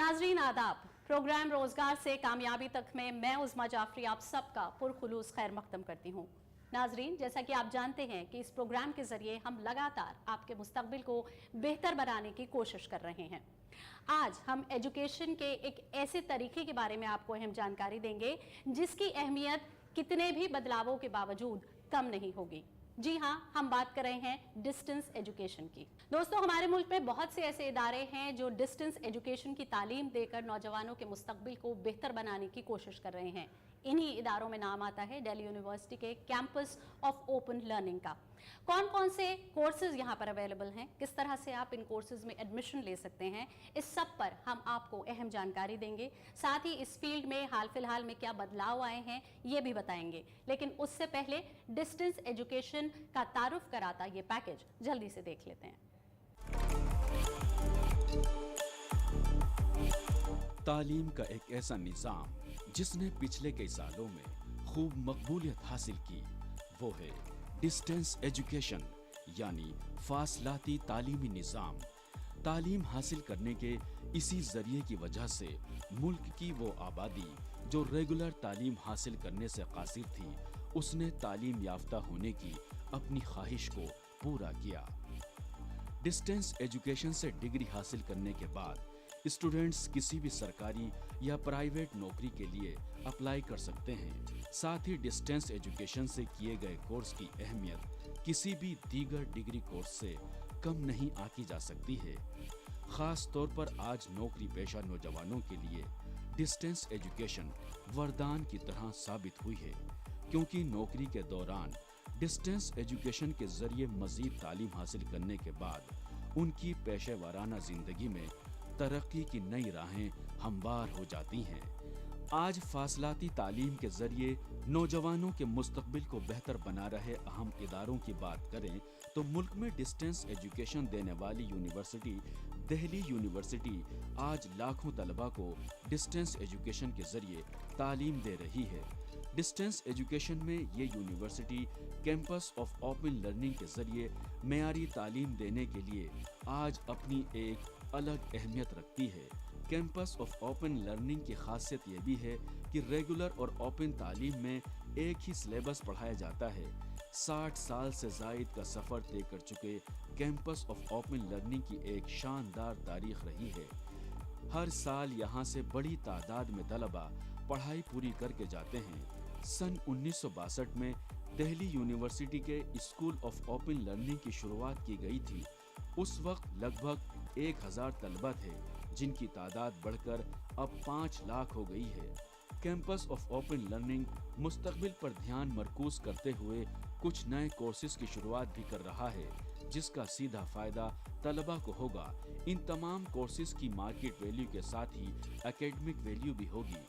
नाजरीन आदाब, प्रोग्राम रोजगार से कामयाबी तक में मैं उज़मा जाफरी आप सबका पुरखुलूस खैर मकदम करती हूँ। नाजरीन, जैसा कि आप जानते हैं कि इस प्रोग्राम के जरिए हम लगातार आपके मुस्तकबिल को बेहतर बनाने की कोशिश कर रहे हैं। आज हम एजुकेशन के एक ऐसे तरीके के बारे में आपको अहम जानकारी देंगे जिसकी अहमियत कितने भी बदलावों के बावजूद कम नहीं होगी। जी हाँ, हम बात कर रहे हैं डिस्टेंस एजुकेशन की। दोस्तों, हमारे मुल्क में बहुत से ऐसे इदारे हैं जो डिस्टेंस एजुकेशन की तालीम देकर नौजवानों के मुस्तकबिल को बेहतर बनाने की कोशिश कर रहे हैं। इन्हीं इदारों में नाम आता है दिल्ली यूनिवर्सिटी के कैंपस ऑफ ओपन लर्निंग का। कौन कौन से कोर्सेज यहाँ पर अवेलेबल हैं, किस तरह से आप इन कोर्सेज में एडमिशन ले सकते हैं, इस सब पर हम आपको अहम जानकारी देंगे। साथ ही इस फील्ड में हाल फिलहाल में क्या बदलाव आए हैं ये भी बताएंगे। लेकिन उससे पहले डिस्टेंस एजुकेशन का तारुफ कराता ये पैकेज जल्दी से देख लेते हैं। तालीम का एक ऐसा निज़ाम जिसने पिछले कई सालों में खूब मकबूलियत हासिल की, वो है डिस्टेंस एजुकेशन यानी फासलाती तालीमी निज़ाम। तालीम हासिल करने के इसी जरिए की वजह से मुल्क की वो आबादी जो रेगुलर तालीम हासिल करने से कासिर थी, उसने तालीम याफ्ता होने की अपनी ख्वाहिश को पूरा किया। डिस्टेंस एजुकेशन से डिग्री हासिल करने के बाद स्टूडेंट्स किसी भी सरकारी या प्राइवेट नौकरी के लिए अप्लाई कर सकते हैं। साथ ही डिस्टेंस एजुकेशन से किए गए कोर्स की अहमियत किसी भी दीगर डिग्री कोर्स से कम नहीं आंकी जा सकती है। खास तौर पर आज नौकरी पेशा नौजवानों के लिए डिस्टेंस एजुकेशन वरदान की तरह साबित हुई है, क्योंकि नौकरी के दौरान डिस्टेंस एजुकेशन के जरिए मजीद तालीम हासिल करने के बाद उनकी पेशे वाराना जिंदगी में तरक्की की नई राहें हमवार हो जाती हैं। आज फासलाती तालीम के जरिए नौजवानों के मुस्तकबिल को बेहतर बना रहे अहम इदारों की बात करें तो मुल्क में डिस्टेंस एजुकेशन देने वाली यूनिवर्सिटी दिल्ली यूनिवर्सिटी आज लाखों तलबा को डिस्टेंस एजुकेशन के जरिए तालीम दे रही है। डिस्टेंस एजुकेशन में ये university campus of open learning के जरिए मेयारी तालीम देने के लिए आज अपनी एक अलग अहमियत रखती है। कैंपस ऑफ ओपन लर्निंग की खासियत यह भी है कि रेगुलर और ओपन तालीम में एक ही सिलेबस पढ़ाया जाता है। 60 साल से जायद का सफ़र तय कर चुके कैंपस ऑफ ओपन लर्निंग की एक शानदार तारीख रही है। हर साल यहाँ से बड़ी तादाद में तलबा पढ़ाई पूरी करके जाते हैं। सन 1962 में दिल्ली यूनिवर्सिटी के स्कूल ऑफ ओपन लर्निंग की शुरुआत की गई थी। उस वक्त लगभग 1000 तलबा थे, जिनकी तादाद बढ़कर अब 5 लाख हो गई है। कैंपस ऑफ ओपन लर्निंग मुस्तकबिल पर ध्यान मरकूज करते हुए कुछ नए कोर्सेज की शुरुआत भी कर रहा है, जिसका सीधा फायदा तलबा को होगा। इन तमाम कोर्सेज की मार्केट वैल्यू के साथ ही एकेडमिक वैल्यू भी होगी।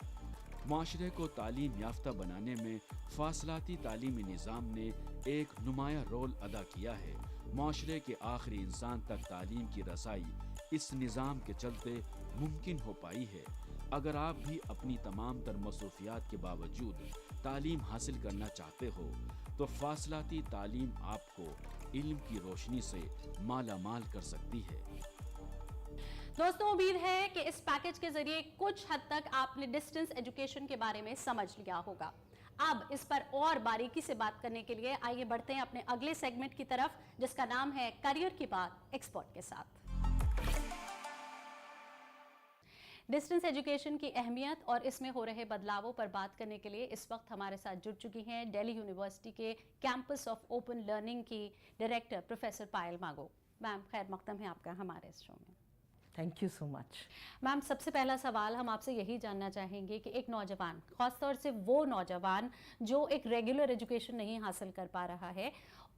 माशरे को तालीम याफ्ता बनाने में फासलाती तालीमी निज़ाम ने एक नुमाया रोल अदा किया है। माशरे के आखिरी इंसान तक तालीम की रसाई इस निज़ाम के चलते मुमकिन हो पाई है। अगर आप भी अपनी तमाम तर मसरूफियात के बावजूद तालीम हासिल करना चाहते हो तो फासलाती तालीम आपको इल्म की रोशनी से माला माल कर सकती है। दोस्तों, उम्मीद है कि इस पैकेज के जरिए कुछ हद तक आपने डिस्टेंस एजुकेशन के बारे में समझ लिया होगा। अब इस पर और बारीकी से बात करने के लिए आइए बढ़ते हैं अपने अगले सेगमेंट की तरफ, जिसका नाम है करियर की बात एक्सपर्ट के साथ। डिस्टेंस एजुकेशन की अहमियत और इसमें हो रहे बदलावों पर बात करने के लिए इस वक्त हमारे साथ जुड़ चुकी हैं दिल्ली यूनिवर्सिटी के कैंपस ऑफ ओपन लर्निंग की डायरेक्टर प्रोफेसर पायल मागो। मैम, खैर मकदम है आपका हमारे इस शो में। Thank you so much. Ma'am, सबसे पहला सवाल हम आपसे यही जानना चाहेंगे कि एक नौजवान, खासतौर से वो नौजवान जो एक रेगुलर एजुकेशन नहीं हासिल कर पा रहा है,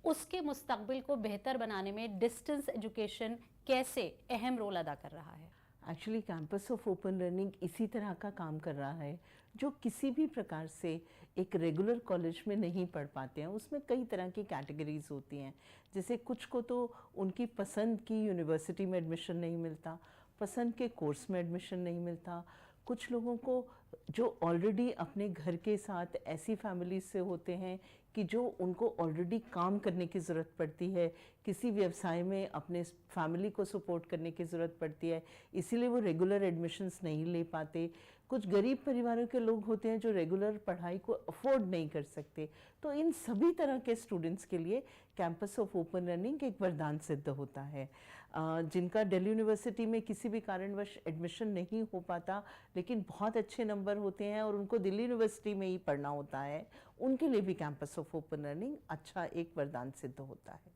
उसके मुस्तकबिल को बेहतर बनाने में डिस्टेंस एजुकेशन कैसे अहम रोल अदा कर रहा है? Actually campus of open learning इसी तरह का काम कर रहा है जो किसी भी प्रकार से एक रेगुलर कॉलेज में नहीं पढ़ पाते हैं। उसमें कई तरह की कैटेगरीज होती हैं, जैसे कुछ को तो उनकी पसंद की यूनिवर्सिटी में एडमिशन नहीं मिलता, पसंद के कोर्स में एडमिशन नहीं मिलता, कुछ लोगों को जो ऑलरेडी अपने घर के साथ ऐसी फैमिली से होते हैं कि जो उनको ऑलरेडी काम करने की ज़रूरत पड़ती है, किसी व्यवसाय में अपने फैमिली को सपोर्ट करने की ज़रूरत पड़ती है, इसीलिए वो रेगुलर एडमिशन्स नहीं ले पाते। कुछ गरीब परिवारों के लोग होते हैं जो रेगुलर पढ़ाई को अफोर्ड नहीं कर सकते। तो इन सभी तरह के स्टूडेंट्स के लिए कैंपस ऑफ ओपन लर्निंग एक वरदान सिद्ध होता है। जिनका दिल्ली यूनिवर्सिटी में किसी भी कारणवश एडमिशन नहीं हो पाता, लेकिन बहुत अच्छे नंबर होते हैं और उनको दिल्ली यूनिवर्सिटी में ही पढ़ना होता है, उनके लिए भी कैंपस ऑफ ओपन लर्निंग अच्छा एक वरदान सिद्ध होता है।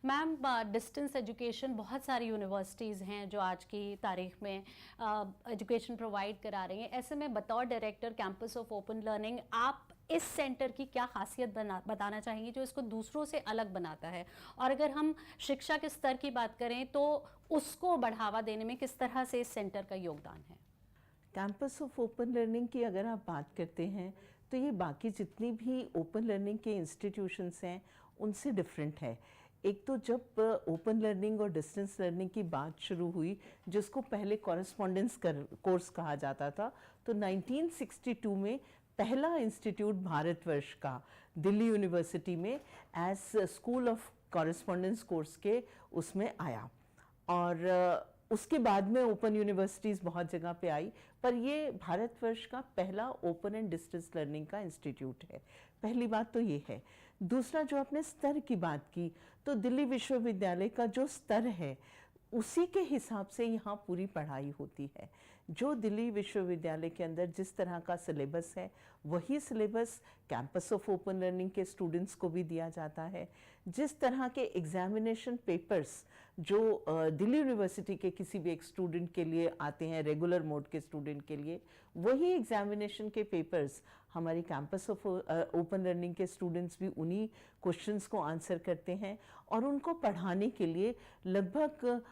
मैम, डिस्टेंस एजुकेशन बहुत सारी यूनिवर्सिटीज़ हैं जो आज की तारीख में एजुकेशन प्रोवाइड करा रही हैं। ऐसे में बतौर director campus of open learning आप इस सेंटर की क्या खासियत बताना चाहेंगी जो इसको दूसरों से अलग बनाता है, और अगर हम शिक्षा के स्तर की बात करें तो उसको बढ़ावा देने में किस तरह से इस सेंटर का योगदान है? कैंपस ऑफ ओपन लर्निंग की अगर आप बात करते हैं तो ये बाकी जितनी भी ओपन लर्निंग के इंस्टीट्यूशंस हैं उनसे डिफरेंट है। एक तो जब ओपन लर्निंग और डिस्टेंस लर्निंग की बात शुरू हुई, जिसको पहले कॉरेस्पॉन्डेंस कोर्स कहा जाता था, तो 1962 में पहला इंस्टीट्यूट भारतवर्ष का दिल्ली यूनिवर्सिटी में as school of correspondence course के उसमें आया, और उसके बाद में ओपन यूनिवर्सिटीज़ बहुत जगह पे आई, पर ये भारतवर्ष का पहला ओपन एंड डिस्टेंस लर्निंग का इंस्टीट्यूट है। पहली बात तो ये है। दूसरा, जो आपने स्तर की बात की, तो दिल्ली विश्वविद्यालय का जो स्तर है उसी के हिसाब से यहाँ पूरी पढ़ाई होती है। जो दिल्ली विश्वविद्यालय के अंदर जिस तरह का सिलेबस है, वही syllabus campus of open learning के स्टूडेंट्स को भी दिया जाता है। जिस तरह के एग्जामिनेशन पेपर्स जो दिल्ली यूनिवर्सिटी के किसी भी एक स्टूडेंट के लिए आते हैं, रेगुलर मोड के स्टूडेंट के लिए, वही एग्जामिनेशन के पेपर्स हमारी कैंपस ऑफ ओपन लर्निंग के स्टूडेंट्स भी उन्हीं क्वेश्चंस को आंसर करते हैं, और उनको पढ़ाने के लिए लगभग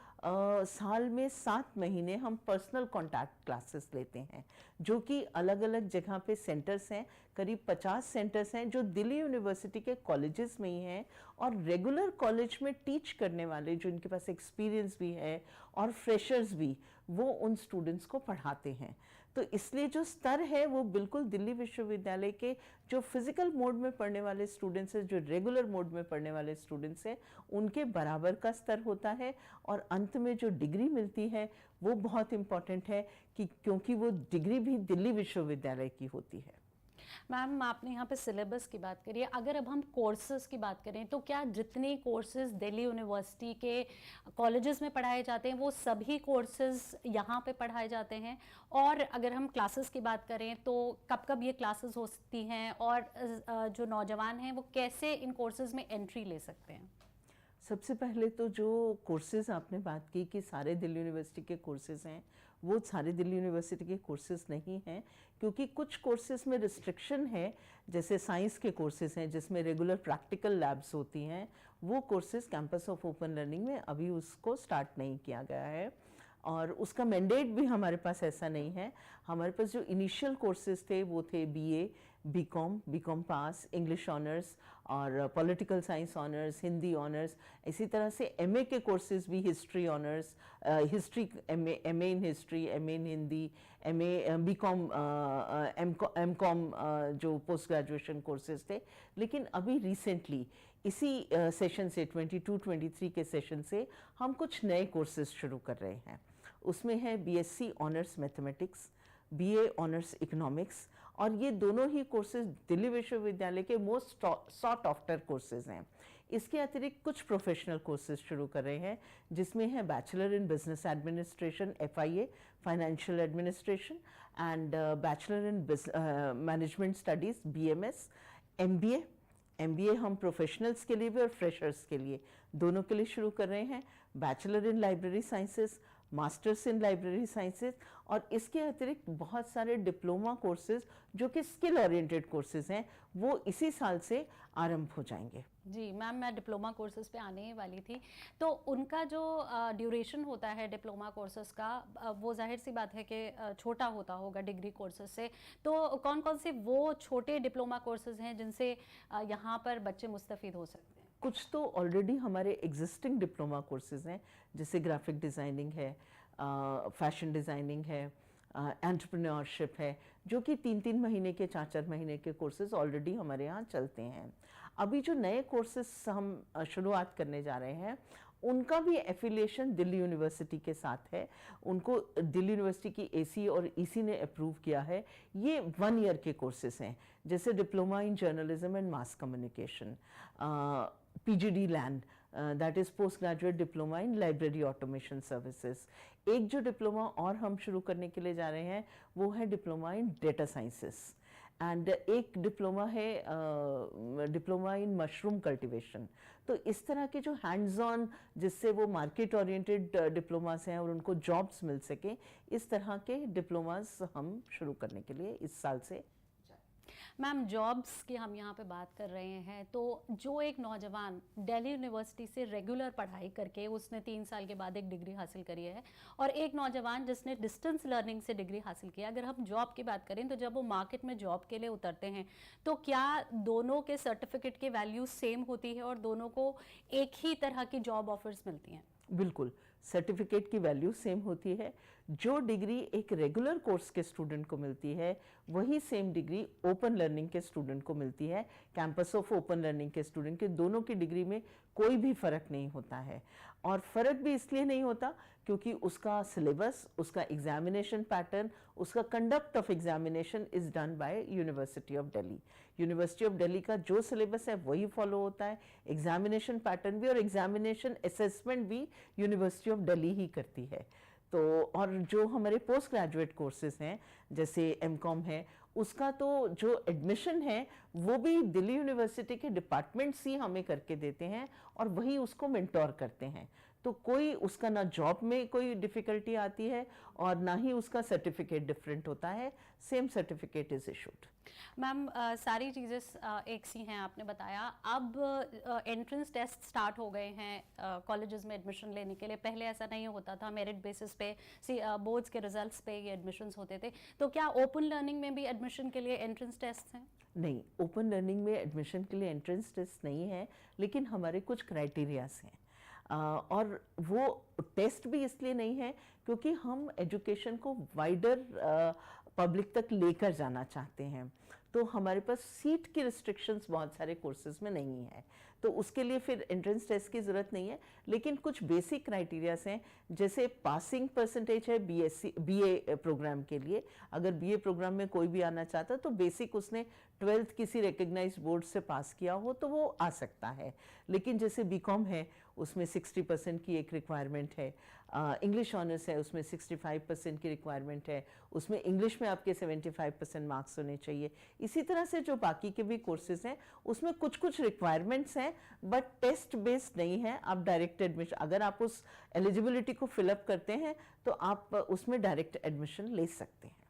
साल में 7 महीने हम पर्सनल कॉन्टैक्ट क्लासेस लेते हैं, जो कि अलग अलग जगह पे सेंटर्स हैं। करीब 50 सेंटर्स हैं जो दिल्ली यूनिवर्सिटी के कॉलेजेस में ही हैं, और रेगुलर कॉलेज में टीच करने वाले जो इनके पास एक्सपीरियंस भी है और फ्रेशर्स भी, वो उन स्टूडेंट्स को पढ़ाते हैं। तो इसलिए जो स्तर है वो बिल्कुल दिल्ली विश्वविद्यालय के जो फिजिकल मोड में पढ़ने वाले स्टूडेंट्स हैं, जो रेगुलर मोड में पढ़ने वाले स्टूडेंट्स हैं, उनके बराबर का स्तर होता है। और अंत में जो डिग्री मिलती है वो बहुत इम्पॉर्टेंट है कि क्योंकि वो डिग्री भी दिल्ली विश्वविद्यालय की होती है। मैम, आपने यहाँ पे सिलेबस की बात करी है। अगर अब हम कोर्सेज की बात करें तो क्या जितने कोर्सेज दिल्ली यूनिवर्सिटी के कॉलेजेस में पढ़ाए जाते हैं वो सभी कोर्सेज यहाँ पे पढ़ाए जाते हैं? और अगर हम क्लासेस की बात करें तो कब कब ये क्लासेस होती हैं, और जो नौजवान हैं वो कैसे इन कोर्सेज में एंट्री ले सकते हैं? सबसे पहले तो जो कोर्सेज आपने बात की कि सारे दिल्ली यूनिवर्सिटी के कोर्सेज हैं, वो सारे दिल्ली यूनिवर्सिटी के कोर्सेज नहीं हैं, क्योंकि कुछ कोर्सेज में रिस्ट्रिक्शन है। जैसे साइंस के कोर्सेज हैं जिसमें रेगुलर प्रैक्टिकल लैब्स होती हैं, वो courses campus of open learning में अभी उसको स्टार्ट नहीं किया गया है, और उसका मैंडेट भी हमारे पास ऐसा नहीं है। हमारे पास जो इनिशियल कोर्सेज थे वो थे BA, BCom pass, English honours और political science honours, Hindi honours. इसी तरह से MA के कोर्सेज भी, history honours, history MA in history, MA in Hindi, BCom, MCOM जो पोस्ट ग्रेजुएशन कोर्सेज थे। लेकिन अभी रिसेंटली इसी सेशन से 22-23 के सेशन से हम कुछ नए कोर्सेज शुरू कर रहे हैं। उसमें है BSc honours mathematics, BA honours economics, और ये दोनों ही कोर्सेज दिल्ली विश्वविद्यालय के मोस्ट सॉट आफ्टर कोर्सेज हैं। इसके अतिरिक्त कुछ प्रोफेशनल कोर्सेज शुरू कर रहे हैं, जिसमें है bachelor in business administration FIA, financial administration, and bachelor in management studies BMS, MBA हम प्रोफेशनल्स के लिए भी और फ्रेशर्स के लिए दोनों के लिए शुरू कर रहे हैं। Bachelor in library sciences, masters in library sciences, और इसके अतिरिक्त बहुत सारे डिप्लोमा कोर्सेज जो कि स्किल ओरिएंटेड कोर्सेज हैं, वो इसी साल से आरंभ हो जाएंगे। जी मैम, मैं डिप्लोमा कोर्सेज पे आने ही वाली थी। तो उनका जो ड्यूरेशन होता है डिप्लोमा कोर्सेज का, वो जाहिर सी बात है कि छोटा होता होगा डिग्री कोर्सेज से। तो कौन कौन से वो छोटे डिप्लोमा कोर्सेज हैं जिनसे यहाँ पर बच्चे मुस्तफ़ीद हो सकते हैं? कुछ तो ऑलरेडी हमारे एग्जिस्टिंग डिप्लोमा कोर्सेज हैं, जैसे ग्राफिक डिज़ाइनिंग है, फैशन डिज़ाइनिंग है, एंटरप्रेन्योरशिप है, जो कि 3-3 महीने के 4-4 महीने के कोर्सेज ऑलरेडी हमारे यहाँ चलते हैं। अभी जो नए कोर्सेज हम शुरुआत करने जा रहे हैं, उनका भी एफिलिएशन दिल्ली यूनिवर्सिटी के साथ है। उनको दिल्ली यूनिवर्सिटी की एसी और ईसी ने अप्रूव किया है। ये 1 ईयर के कोर्सेज हैं, जैसे diploma in journalism and mass communication, PGD land, that is post graduate diploma in library automation services. एक जो डिप्लोमा और हम शुरू करने के लिए जा रहे हैं, वो है diploma in data sciences, and एक डिप्लोमा है डिप्लोमा इन मशरूम कल्टीवेशन। तो इस तरह के जो हैंड्स ऑन, जिससे वो मार्केट ओरिएंटेड डिप्लोमास हैं और उनको जॉब्स मिल सके, इस तरह के डिप्लोमास हम शुरू करने के लिए इस साल से। मैम, जॉब्स की हम यहाँ पे बात कर रहे हैं, तो जो एक नौजवान दिल्ली यूनिवर्सिटी से रेगुलर पढ़ाई करके उसने 3 साल के बाद एक डिग्री हासिल करी है, और एक नौजवान जिसने डिस्टेंस लर्निंग से डिग्री हासिल किया, अगर हम जॉब की बात करें तो जब वो मार्केट में जॉब के लिए उतरते हैं, तो क्या दोनों के सर्टिफिकेट की वैल्यू सेम होती है और दोनों को एक ही तरह की जॉब ऑफर्स मिलती हैं? बिल्कुल, सर्टिफिकेट की वैल्यू सेम होती है। जो डिग्री एक रेगुलर कोर्स के स्टूडेंट को मिलती है, वही सेम डिग्री ओपन लर्निंग के स्टूडेंट को मिलती है। कैंपस ऑफ ओपन लर्निंग के स्टूडेंट के दोनों की डिग्री में कोई भी फ़र्क नहीं होता है, और फ़र्क भी इसलिए नहीं होता क्योंकि उसका सिलेबस, उसका एग्जामिनेशन पैटर्न, उसका conduct of examination is done by university of Delhi. University of Delhi का जो सिलेबस है वही फॉलो होता है, एग्जामिनेशन पैटर्न भी और एग्जामिनेशन असेसमेंट भी यूनिवर्सिटी ऑफ दिल्ली ही करती है। तो और जो हमारे पोस्ट ग्रेजुएट कोर्सेज हैं, जैसे एमकॉम है, उसका तो जो एडमिशन है वो भी दिल्ली यूनिवर्सिटी के डिपार्टमेंट्स ही हमें करके देते हैं और वही उसको मेंटोर करते हैं। तो कोई उसका ना जॉब में कोई डिफ़िकल्टी आती है और ना ही उसका सर्टिफिकेट डिफरेंट होता है, same certificate is issued. Ma'am, सारी चीज़ें एक सी हैं, आपने बताया। अब एंट्रेंस टेस्ट स्टार्ट हो गए हैं कॉलेजेस में एडमिशन लेने के लिए। पहले ऐसा नहीं होता था, मेरिट बेसिस पे बोर्ड्स के रिजल्ट्स पे ये एडमिशन्स होते थे। तो क्या ओपन लर्निंग में भी एडमिशन के लिए एंट्रेंस टेस्ट हैं? नहीं, ओपन लर्निंग में एडमिशन के लिए एंट्रेंस टेस्ट नहीं है, लेकिन हमारे कुछ क्राइटेरियाज हैं। और वो टेस्ट भी इसलिए नहीं है क्योंकि हम एजुकेशन को वाइडर पब्लिक तक लेकर जाना चाहते हैं। तो हमारे पास सीट की रिस्ट्रिक्शंस बहुत सारे कोर्सेज में नहीं है, तो उसके लिए फिर एंट्रेंस टेस्ट की ज़रूरत नहीं है। लेकिन कुछ बेसिक क्राइटेरियाज हैं, जैसे पासिंग परसेंटेज है बीए प्रोग्राम के लिए। अगर बीए प्रोग्राम में कोई भी आना चाहता तो बेसिक उसने 12th किसी रिकग्नाइज्ड बोर्ड से पास किया हो तो वो आ सकता है। लेकिन जैसे बीकॉम है, उसमें 60% की एक रिक्वायरमेंट है। इंग्लिश ऑनर्स है, उसमें 65% की रिक्वायरमेंट है। उसमें इंग्लिश में आपके 75% मार्क्स होने चाहिए। इसी तरह से जो बाकी के भी कोर्सेज हैं, उसमें कुछ कुछ रिक्वायरमेंट्स हैं, बट टेस्ट बेस्ड नहीं है। आप डायरेक्ट एडमिशन, अगर आप उस एलिजिबिलिटी को फिलअप करते हैं तो आप उसमें डायरेक्ट एडमिशन ले सकते हैं।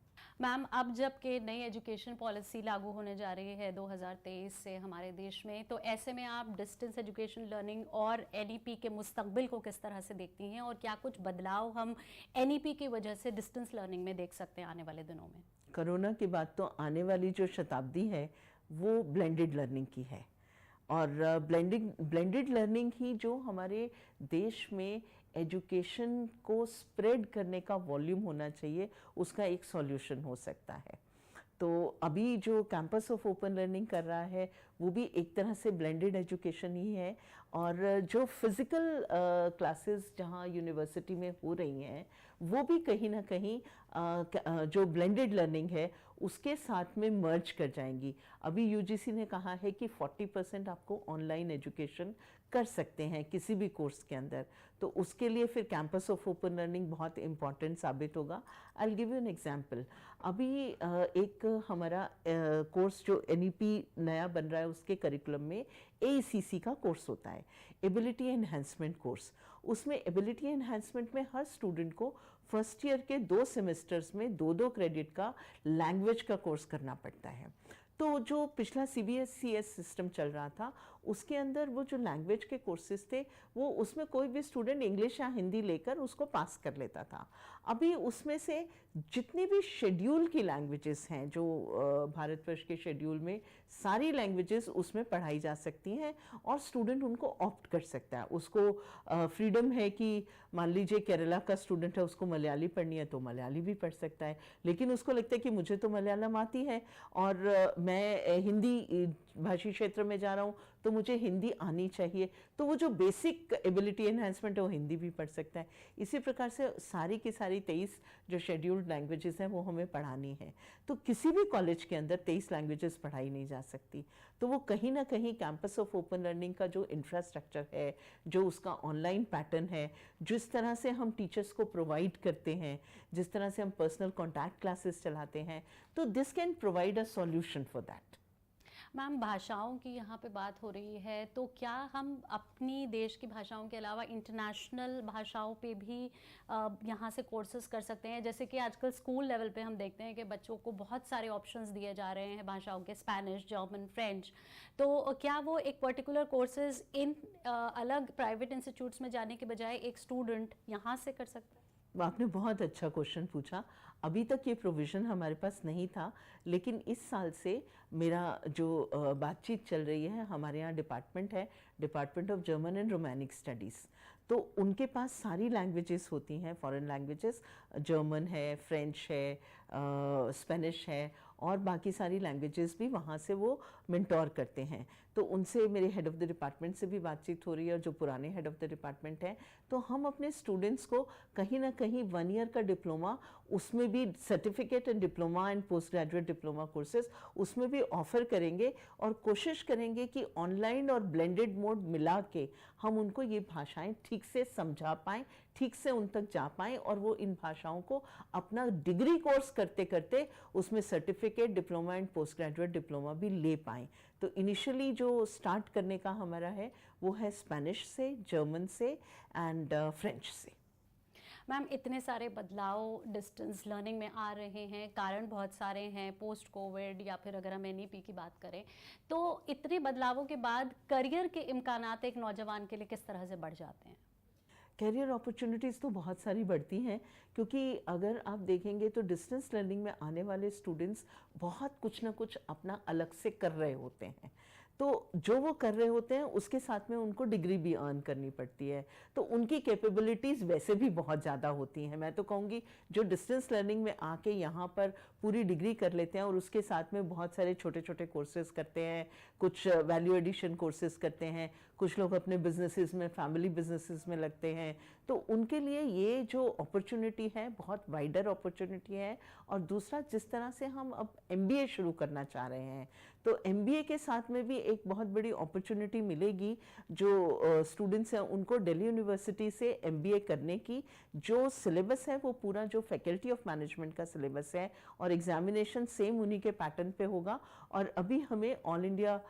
मैम, अब जब कि नई एजुकेशन पॉलिसी लागू होने जा रही है 2023 से हमारे देश में, तो ऐसे में आप डिस्टेंस एजुकेशन लर्निंग और एनईपी के मुस्तकबिल को किस तरह से देखती हैं, और क्या कुछ बदलाव हम एनईपी की वजह से डिस्टेंस लर्निंग में देख सकते हैं आने वाले दिनों में? कोरोना के बाद तो आने वाली जो शताब्दी है वो ब्लेंडेड लर्निंग की है, और ब्लेंडेड लर्निंग ही जो हमारे देश में एजुकेशन को स्प्रेड करने का वॉल्यूम होना चाहिए, उसका एक सॉल्यूशन हो सकता है। तो अभी जो कैंपस ऑफ ओपन लर्निंग कर रहा है वो भी एक तरह से ब्लेंडेड एजुकेशन ही है, और जो फिज़िकल क्लासेस जहाँ यूनिवर्सिटी में हो रही हैं वो भी कहीं ना कहीं जो ब्लेंडेड लर्निंग है उसके साथ में मर्ज कर जाएंगी। अभी यूजीसी ने कहा है कि 40% आपको ऑनलाइन एजुकेशन कर सकते हैं किसी भी कोर्स के अंदर, तो उसके लिए फिर कैंपस ऑफ ओपन लर्निंग बहुत इम्पॉर्टेंट साबित होगा। I will give you an example. अभी एक हमारा कोर्स जो एनईपी नया बन रहा है उसके करिकुलम में एईसीसी का कोर्स होता है, एबिलिटी एनहांसमेंट कोर्स। उसमें एबिलिटी एनहांसमेंट में हर स्टूडेंट को फर्स्ट ईयर के 2 सेमेस्टर्स में 2-2 क्रेडिट का लैंग्वेज का कोर्स करना पड़ता है। तो जो पिछला CBSES सिस्टम चल रहा था उसके अंदर वो जो लैंग्वेज के कोर्सेज थे वो उसमें कोई भी स्टूडेंट इंग्लिश या हिंदी लेकर उसको पास कर लेता था। अभी उसमें से जितनी भी शेड्यूल की लैंग्वेजेस हैं, जो भारतवर्ष के शेड्यूल में सारी लैंग्वेजेस उसमें पढ़ाई जा सकती हैं और स्टूडेंट उनको ऑप्ट कर सकता है। उसको फ्रीडम है कि मान लीजिए केरला का स्टूडेंट है, उसको मलयाली पढ़नी है तो मलयाली भी पढ़ सकता है, लेकिन उसको लगता है कि मुझे तो मलयालम आती है और मैं हिंदी भाषी क्षेत्र में जा रहा हूँ तो मुझे हिंदी आनी चाहिए, तो वो जो बेसिक एबिलिटी एनहांसमेंट है वो हिंदी भी पढ़ सकता है। इसी प्रकार से सारी की सारी 23 जो शेड्यूल्ड लैंग्वेजेस हैं वो हमें पढ़ानी है। तो किसी भी कॉलेज के अंदर 23 लैंग्वेजेस पढ़ाई नहीं जा सकती, तो वो कहीं ना कहीं कैंपस ऑफ ओपन लर्निंग का जो इंफ्रास्ट्रक्चर है, जो उसका ऑनलाइन पैटर्न है, जिस तरह से हम टीचर्स को प्रोवाइड करते हैं, जिस तरह से हम पर्सनल कॉन्टैक्ट क्लासेस चलाते हैं, तो this can provide a solution for that. Ma'am, भाषाओं की यहाँ पे बात हो रही है, तो क्या हम अपनी देश की भाषाओं के अलावा इंटरनेशनल भाषाओं पे भी यहाँ से कोर्सेज कर सकते हैं? जैसे कि आजकल स्कूल लेवल पे हम देखते हैं कि बच्चों को बहुत सारे ऑप्शंस दिए जा रहे हैं भाषाओं के, स्पेनिश, जर्मन, फ्रेंच, तो क्या वो एक पर्टिकुलर कोर्सेज इन अलग प्राइवेट इंस्टीट्यूट्स में जाने के बजाय एक स्टूडेंट यहाँ से कर सकता है? आपने बहुत अच्छा क्वेश्चन पूछा। अभी तक ये प्रोविज़न हमारे पास नहीं था, लेकिन इस साल से मेरा जो बातचीत चल रही है, हमारे यहाँ डिपार्टमेंट है, department of German and Romanic studies, तो उनके पास सारी लैंग्वेजेस होती हैं, फॉरेन लैंग्वेजेस, जर्मन है, फ्रेंच है, स्पेनिश है और बाकी सारी लैंग्वेजेस भी वहाँ से वो मेंटोर करते हैं। तो उनसे मेरे हेड ऑफ़ द डिपार्टमेंट से भी बातचीत हो रही है और जो पुराने हेड ऑफ़ द डिपार्टमेंट हैं, तो हम अपने स्टूडेंट्स को कहीं ना कहीं 1 ईयर का डिप्लोमा, उसमें भी certificate and diploma and post graduate diploma courses उसमें भी ऑफ़र करेंगे और कोशिश करेंगे कि ऑनलाइन और ब्लेंडेड मोड मिला के हम उनको ये भाषाएं ठीक से समझा पाएँ, ठीक से उन तक जा पाएँ और वो इन भाषाओं को अपना डिग्री कोर्स करते करते उसमें certificate, diploma and post graduate diploma भी ले पाएँ। तो इनिशियली जो स्टार्ट करने का हमारा है वो है स्पेनिश से, जर्मन से एंड फ्रेंच से। मैम, इतने सारे बदलाव डिस्टेंस लर्निंग में आ रहे हैं, कारण बहुत सारे हैं, पोस्ट कोविड या फिर अगर हम एनईपी की बात करें, तो इतने बदलावों के बाद करियर के इम्कानात एक नौजवान के लिए किस तरह से बढ़ जाते हैं? कैरियर अपॉर्चुनिटीज़ तो बहुत सारी बढ़ती हैं, क्योंकि अगर आप देखेंगे तो डिस्टेंस लर्निंग में आने वाले स्टूडेंट्स बहुत कुछ ना कुछ अपना अलग से कर रहे होते हैं, तो जो वो कर रहे होते हैं उसके साथ में उनको डिग्री भी अर्न करनी पड़ती है, तो उनकी कैपेबिलिटीज़ वैसे भी बहुत ज़्यादा होती हैं। मैं तो कहूँगी जो डिस्टेंस लर्निंग में आके यहाँ पर पूरी डिग्री कर लेते हैं और उसके साथ में बहुत सारे छोटे छोटे कोर्सेज करते हैं, कुछ वैल्यू एडिशन कोर्सेज करते हैं, कुछ लोग अपने बिजनेसेस में, फैमिली बिजनेसेस में लगते हैं, तो उनके लिए ये जो अपॉर्चुनिटी है बहुत वाइडर अपॉर्चुनिटी है। और दूसरा, जिस तरह से हम अब MBA शुरू करना चाह रहे हैं, तो MBA के साथ में भी एक बहुत बड़ी अपॉर्चुनिटी मिलेगी। जो स्टूडेंट्स हैं उनको दिल्ली यूनिवर्सिटी से MBA करने की जो सिलेबस है वो पूरा जो फैकल्टी ऑफ मैनेजमेंट का सिलेबस है और एग्जामिनेशन सेम उन्हीं के पैटर्न पे होगा। और अभी हमें ऑल इंडिया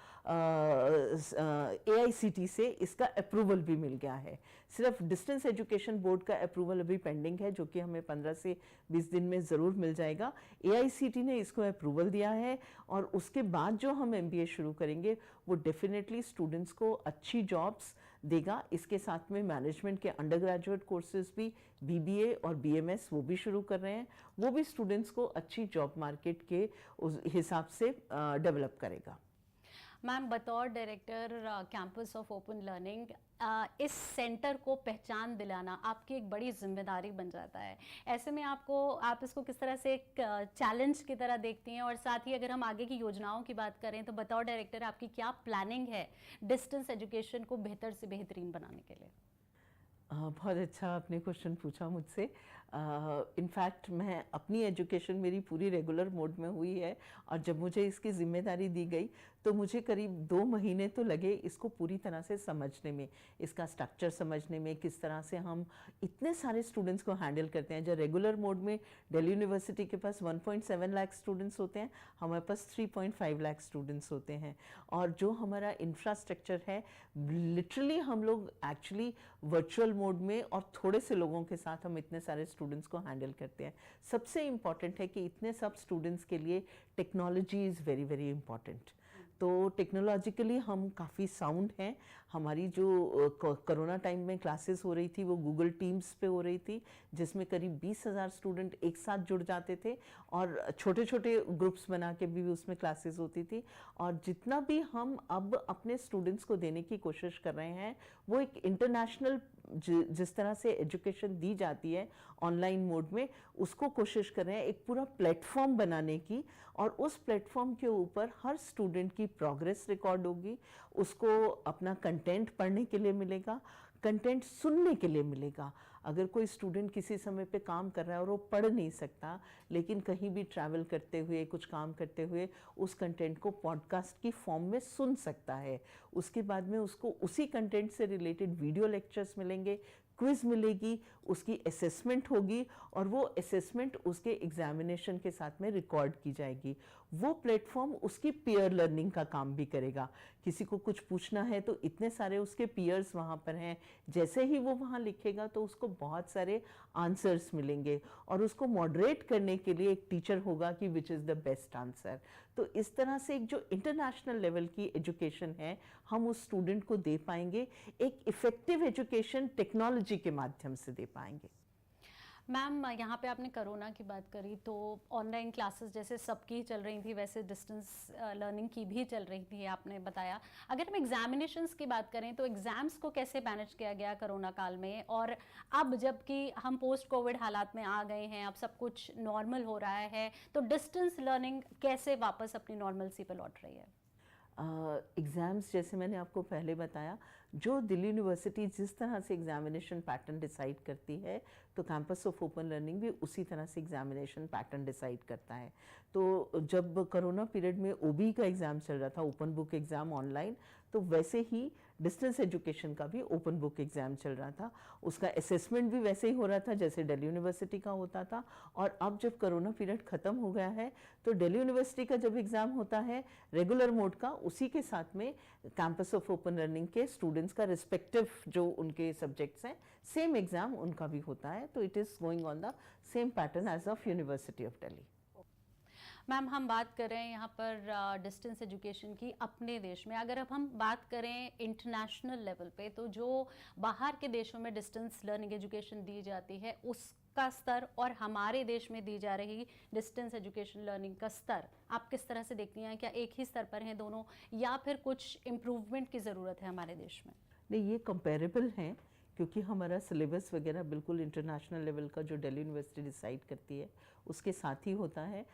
AICT से इसका अप्रूवल भी मिल गया है। सिर्फ डिस्टेंस एजुकेशन बोर्ड का अप्रूवल अभी पेंडिंग है, जो कि हमें 15 से 20 दिन में ज़रूर मिल जाएगा। AICT ने इसको अप्रूवल दिया है और उसके बाद जो हम MBA शुरू करेंगे वो डेफिनेटली स्टूडेंट्स को अच्छी जॉब्स देगा। इसके साथ में मैनेजमेंट के अंडर ग्रेजुएट कोर्सेज भी, BBA और BMS वो भी शुरू कर रहे हैं, वो भी स्टूडेंट्स को अच्छी जॉब मार्केट के उस हिसाब से डेवलप करेगा। मैम, बतौर director campus of open learning, इस सेंटर को पहचान दिलाना आपकी एक बड़ी जिम्मेदारी बन जाता है। ऐसे में आप इसको किस तरह से एक चैलेंज की तरह देखती हैं, और साथ ही अगर हम आगे की योजनाओं की बात करें तो बतौर डायरेक्टर आपकी क्या प्लानिंग है डिस्टेंस एजुकेशन को बेहतर से बेहतरीन बनाने के लिए? बहुत अच्छा आपने क्वेश्चन पूछा मुझसे। इनफैक्ट मैं अपनी एजुकेशन मेरी पूरी रेगुलर मोड में हुई है और जब मुझे इसकी ज़िम्मेदारी दी गई तो मुझे करीब 2 महीने तो लगे इसको पूरी तरह से समझने में, इसका स्ट्रक्चर समझने में, किस तरह से हम इतने सारे स्टूडेंट्स को हैंडल करते हैं। जो रेगुलर मोड में दिल्ली यूनिवर्सिटी के पास 1.7 लाख स्टूडेंट्स होते हैं, हमारे पास 3.5 लाख स्टूडेंट्स होते हैं। और जो हमारा इंफ्रास्ट्रक्चर है, लिटरली हम लोग एक्चुअली वर्चुअल मोड में और थोड़े से लोगों के साथ हम इतने सारे स्टूडेंट्स को हैंडल करते हैं। सबसे इम्पॉर्टेंट है कि इतने सब स्टूडेंट्स के लिए technology is very very important. तो टेक्नोलॉजिकली हम काफ़ी साउंड हैं। हमारी जो कोरोना टाइम में क्लासेस हो रही थी वो गूगल टीम्स पे हो रही थी, जिसमें करीब 20,000 स्टूडेंट एक साथ जुड़ जाते थे और छोटे छोटे ग्रुप्स बना के भी उसमें क्लासेस होती थी। और जितना भी हम अब अपने स्टूडेंट्स को देने की कोशिश कर रहे हैं वो एक इंटरनेशनल जिस तरह से एजुकेशन दी जाती है ऑनलाइन मोड में, उसको कोशिश कर रहे हैं एक पूरा प्लेटफॉर्म बनाने की। और उस प्लेटफॉर्म के ऊपर हर स्टूडेंट की प्रोग्रेस रिकॉर्ड होगी, उसको अपना कंटेंट पढ़ने के लिए मिलेगा, कंटेंट सुनने के लिए मिलेगा। अगर कोई स्टूडेंट किसी समय पे काम कर रहा है और वो पढ़ नहीं सकता, लेकिन कहीं भी ट्रैवल करते हुए कुछ काम करते हुए उस कंटेंट को पॉडकास्ट की फॉर्म में सुन सकता है। उसके बाद में उसको उसी कंटेंट से रिलेटेड वीडियो लेक्चर्स मिलेंगे, क्विज़ मिलेगी, उसकी असेसमेंट होगी और वो असेसमेंट उसके एग्जामिनेशन के साथ में रिकॉर्ड की जाएगी। वो प्लेटफॉर्म उसकी पीयर लर्निंग का काम भी करेगा। किसी को कुछ पूछना है तो इतने सारे उसके पीयर्स वहाँ पर हैं, जैसे ही वो वहाँ लिखेगा तो उसको बहुत सारे आंसर्स मिलेंगे और उसको मॉडरेट करने के लिए एक टीचर होगा कि which is the best answer. तो इस तरह से एक जो इंटरनेशनल लेवल की एजुकेशन है हम उस स्टूडेंट को दे पाएंगे, एक इफ़ेक्टिव एजुकेशन टेक्नोलॉजी के माध्यम से दे पाएंगे। मैम, यहाँ पे आपने कोरोना की बात करी, तो ऑनलाइन क्लासेस जैसे सबकी चल रही थी वैसे डिस्टेंस लर्निंग की भी चल रही थी, आपने बताया। अगर हम एग्जामिनेशंस की बात करें तो एग्ज़ाम्स को कैसे मैनेज किया गया कोरोना काल में, और अब जबकि हम पोस्ट कोविड हालात में आ गए हैं, अब सब कुछ नॉर्मल हो रहा है, तो डिस्टेंस लर्निंग कैसे वापस अपनी नॉर्मलसी पर लौट रही है? एग्ज़ाम्स जैसे मैंने आपको पहले बताया, जो दिल्ली यूनिवर्सिटी जिस तरह से एग्जामिनेशन पैटर्न डिसाइड करती है तो कैंपस ऑफ ओपन लर्निंग भी उसी तरह से एग्जामिनेशन पैटर्न डिसाइड करता है। तो जब कोरोना पीरियड में ओबी का एग्ज़ाम चल रहा था, ओपन बुक एग्ज़ाम ऑनलाइन, तो वैसे ही डिस्टेंस एजुकेशन का भी ओपन बुक एग्ज़ाम चल रहा था। उसका असेसमेंट भी वैसे ही हो रहा था जैसे दिल्ली यूनिवर्सिटी का होता था। और अब जब कोरोना पीरियड ख़त्म हो गया है तो दिल्ली यूनिवर्सिटी का जब एग्ज़ाम होता है रेगुलर मोड का, उसी के साथ में कैंपस ऑफ ओपन लर्निंग के स्टूडेंट्स का रिस्पेक्टिव जो उनके सब्जेक्ट्स हैं सेम एग्ज़ाम उनका भी होता है। तो it is going on the same pattern as of university of Delhi. Ma'am, हम बात कर रहे हैं यहाँ पर डिस्टेंस एजुकेशन की अपने देश में। अगर अब हम बात करें इंटरनेशनल लेवल पे, तो जो बाहर के देशों में डिस्टेंस लर्निंग एजुकेशन दी जाती है उसका स्तर और हमारे देश में दी जा रही डिस्टेंस एजुकेशन लर्निंग का स्तर आप किस तरह से देखती हैं? क्या एक ही स्तर पर हैं दोनों, या फिर कुछ इम्प्रूवमेंट की ज़रूरत है हमारे देश में? नहीं, ये कंपेरेबल हैं क्योंकि हमारा सिलेबस वगैरह बिल्कुल इंटरनेशनल लेवल का जो दिल्ली यूनिवर्सिटी डिसाइड करती है उसके साथ ही होता है।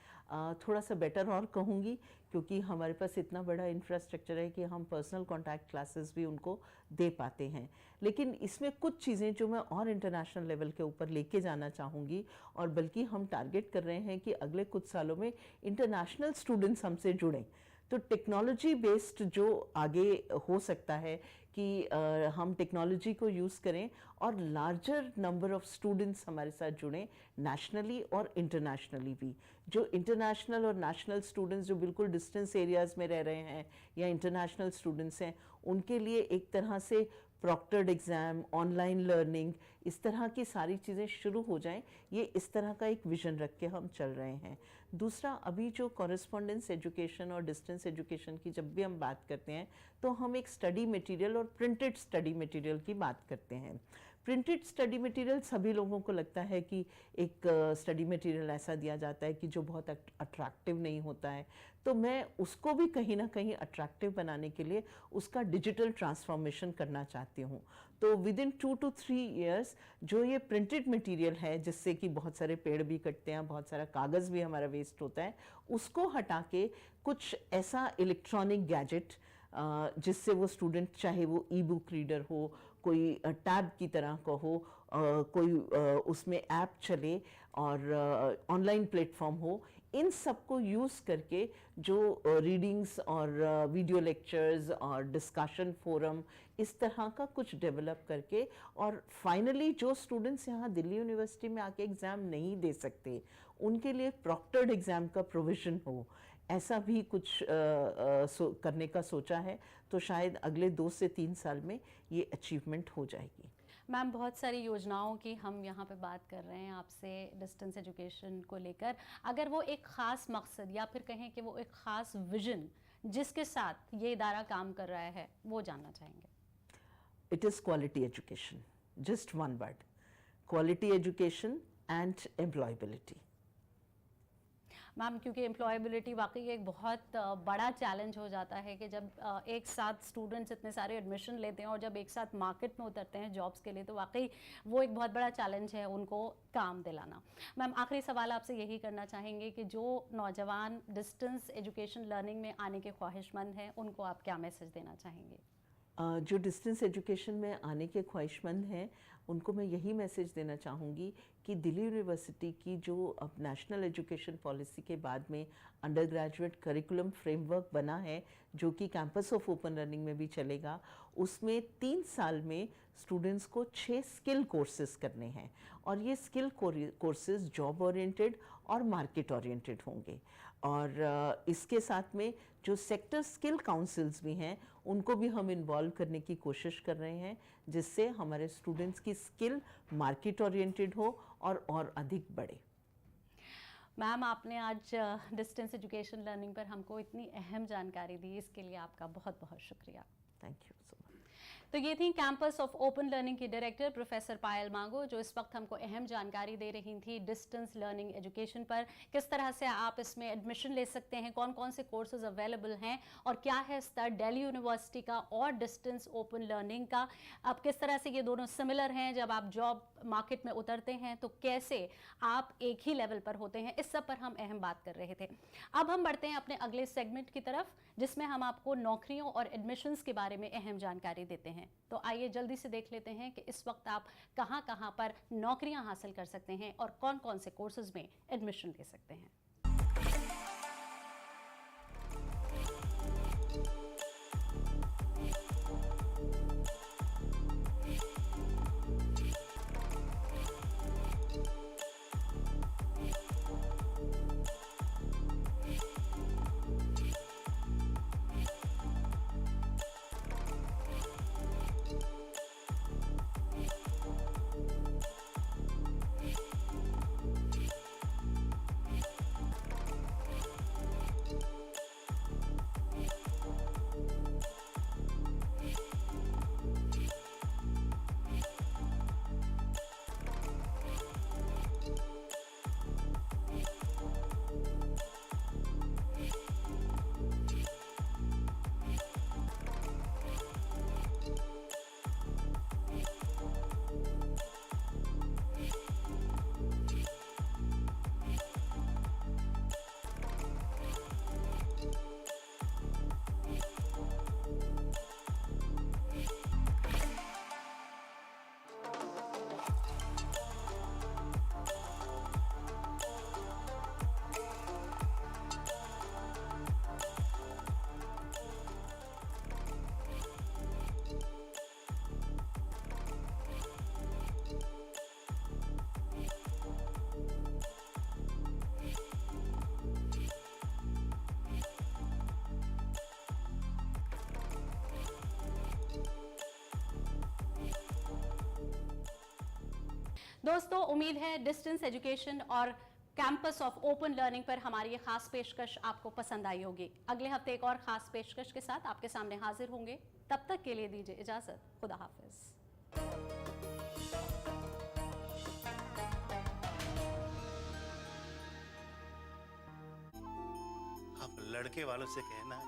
थोड़ा सा बेटर और कहूँगी क्योंकि हमारे पास इतना बड़ा इंफ्रास्ट्रक्चर है कि हम पर्सनल कॉन्टैक्ट क्लासेस भी उनको दे पाते हैं। लेकिन इसमें कुछ चीज़ें जो मैं और इंटरनेशनल लेवल के ऊपर लेके जाना चाहूँगी, और बल्कि हम टारगेट कर रहे हैं कि अगले कुछ सालों में इंटरनेशनल स्टूडेंट्स हमसे जुड़ें। तो टेक्नोलॉजी बेस्ड जो आगे हो सकता है कि हम टेक्नोलॉजी को यूज़ करें और लार्जर नंबर ऑफ स्टूडेंट्स हमारे साथ जुड़ें नेशनली और इंटरनेशनली भी। जो इंटरनेशनल और नेशनल स्टूडेंट्स जो बिल्कुल डिस्टेंस एरियाज़ में रह रहे हैं या इंटरनेशनल स्टूडेंट्स हैं, उनके लिए एक तरह से प्रॉक्टर्ड एग्ज़ाम, ऑनलाइन लर्निंग, इस तरह की सारी चीज़ें शुरू हो जाएं, ये इस तरह का एक विज़न रख के हम चल रहे हैं। दूसरा, अभी जो कॉरेस्पॉन्डेंस एजुकेशन और डिस्टेंस एजुकेशन की जब भी हम बात करते हैं तो हम एक स्टडी मटेरियल और प्रिंटेड स्टडी मटेरियल की बात करते हैं। प्रिंटेड स्टडी मटेरियल सभी लोगों को लगता है कि एक स्टडी मटेरियल ऐसा दिया जाता है कि जो बहुत अट्रैक्टिव नहीं होता है, तो मैं उसको भी कहीं ना कहीं अट्रैक्टिव बनाने के लिए उसका डिजिटल ट्रांसफॉर्मेशन करना चाहती हूँ। तो विद इन 2 to 3 years जो ये प्रिंटेड मटेरियल है जिससे कि बहुत सारे पेड़ भी कटते हैं, बहुत सारा कागज़ भी हमारा वेस्ट होता है, उसको हटा के कुछ ऐसा इलेक्ट्रॉनिक गैजेट जिससे वो स्टूडेंट, चाहे वो ई बुक रीडर हो, कोई टैब की तरह का हो, कोई उसमें ऐप चले और ऑनलाइन प्लेटफॉर्म हो, इन सब को यूज़ करके जो रीडिंग्स और वीडियो लेक्चर्स और डिस्कशन फोरम इस तरह का कुछ डेवलप करके, और फाइनली जो स्टूडेंट्स यहाँ दिल्ली यूनिवर्सिटी में आके एग्ज़ाम नहीं दे सकते उनके लिए प्रॉक्टर्ड एग्ज़ाम का प्रोविज़न हो, ऐसा भी कुछ करने का सोचा है। तो शायद अगले 2 से 3 साल में ये अचीवमेंट हो जाएगी। मैम, बहुत सारी योजनाओं की हम यहाँ पे बात कर रहे हैं आपसे डिस्टेंस एजुकेशन को लेकर। अगर वो एक ख़ास मकसद या फिर कहें कि वो एक ख़ास विजन जिसके साथ ये इदारा काम कर रहा है वो जानना चाहेंगे? It is quality education. Just one word. Quality education and employability. Ma'am, क्योंकि एम्प्लॉयबिलिटी वाकई एक बहुत बड़ा चैलेंज हो जाता है कि जब एक साथ स्टूडेंट्स इतने सारे एडमिशन लेते हैं और जब एक साथ मार्केट में उतरते हैं जॉब्स के लिए, तो वाकई वो एक बहुत बड़ा चैलेंज है उनको काम दिलाना। मैम, आखिरी सवाल आपसे यही करना चाहेंगे कि जो नौजवान डिस्टेंस एजुकेशन लर्निंग में आने के ख्वाहिशमंद हैं उनको आप क्या मैसेज देना चाहेंगे? जो डिस्टेंस एजुकेशन में आने के ख्वाहिशमंद हैं उनको मैं यही मैसेज देना चाहूँगी कि दिल्ली यूनिवर्सिटी की जो अब नेशनल एजुकेशन पॉलिसी के बाद में अंडर ग्रेजुएट करिकुलम फ्रेमवर्क बना है जो कि कैंपस ऑफ ओपन लर्निंग में भी चलेगा, उसमें 3 साल में स्टूडेंट्स को 6 स्किल कोर्सेज करने हैं और ये स्किल कोर्सेज जॉब ओरिएंटेड और मार्केट ओरिएंटेड होंगे। और इसके साथ में जो सेक्टर स्किल काउंसिल्स भी हैं उनको भी हम इन्वॉल्व करने की कोशिश कर रहे हैं जिससे हमारे स्टूडेंट्स की स्किल मार्केट ओरिएंटेड हो और अधिक बढ़े। मैम, आपने आज डिस्टेंस एजुकेशन लर्निंग पर हमको इतनी अहम जानकारी दी, इसके लिए आपका बहुत बहुत शुक्रिया। Thank you so much. तो ये थी कैंपस ऑफ ओपन लर्निंग की डायरेक्टर प्रोफेसर पायल मांगो, जो इस वक्त हमको अहम जानकारी दे रही थी डिस्टेंस लर्निंग एजुकेशन पर, किस तरह से आप इसमें एडमिशन ले सकते हैं, कौन कौन से कोर्सेज अवेलेबल हैं और क्या है स्तर दिल्ली यूनिवर्सिटी का और डिस्टेंस ओपन लर्निंग का। अब किस तरह से ये दोनों सिमिलर हैं, जब आप जॉब मार्केट में उतरते हैं तो कैसे आप एक ही लेवल पर होते हैं, इस सब पर हम अहम बात कर रहे थे। अब हम बढ़ते हैं अपने अगले सेगमेंट की तरफ जिसमें हम आपको नौकरियों और एडमिशन्स के बारे में अहम जानकारी देते हैं। तो आइए जल्दी से देख लेते हैं कि इस वक्त आप कहां कहां पर नौकरियां हासिल कर सकते हैं और कौन कौन से कोर्सेज में एडमिशन ले सकते हैं। दोस्तों, उम्मीद है डिस्टेंस एजुकेशन और कैंपस ऑफ ओपन लर्निंग पर हमारी ये खास पेशकश आपको पसंद आई होगी। अगले हफ्ते एक और खास पेशकश के साथ आपके सामने हाजिर होंगे। तब तक के लिए दीजिए इजाजत। खुदा हाफिज। आप लड़के वालों से कहना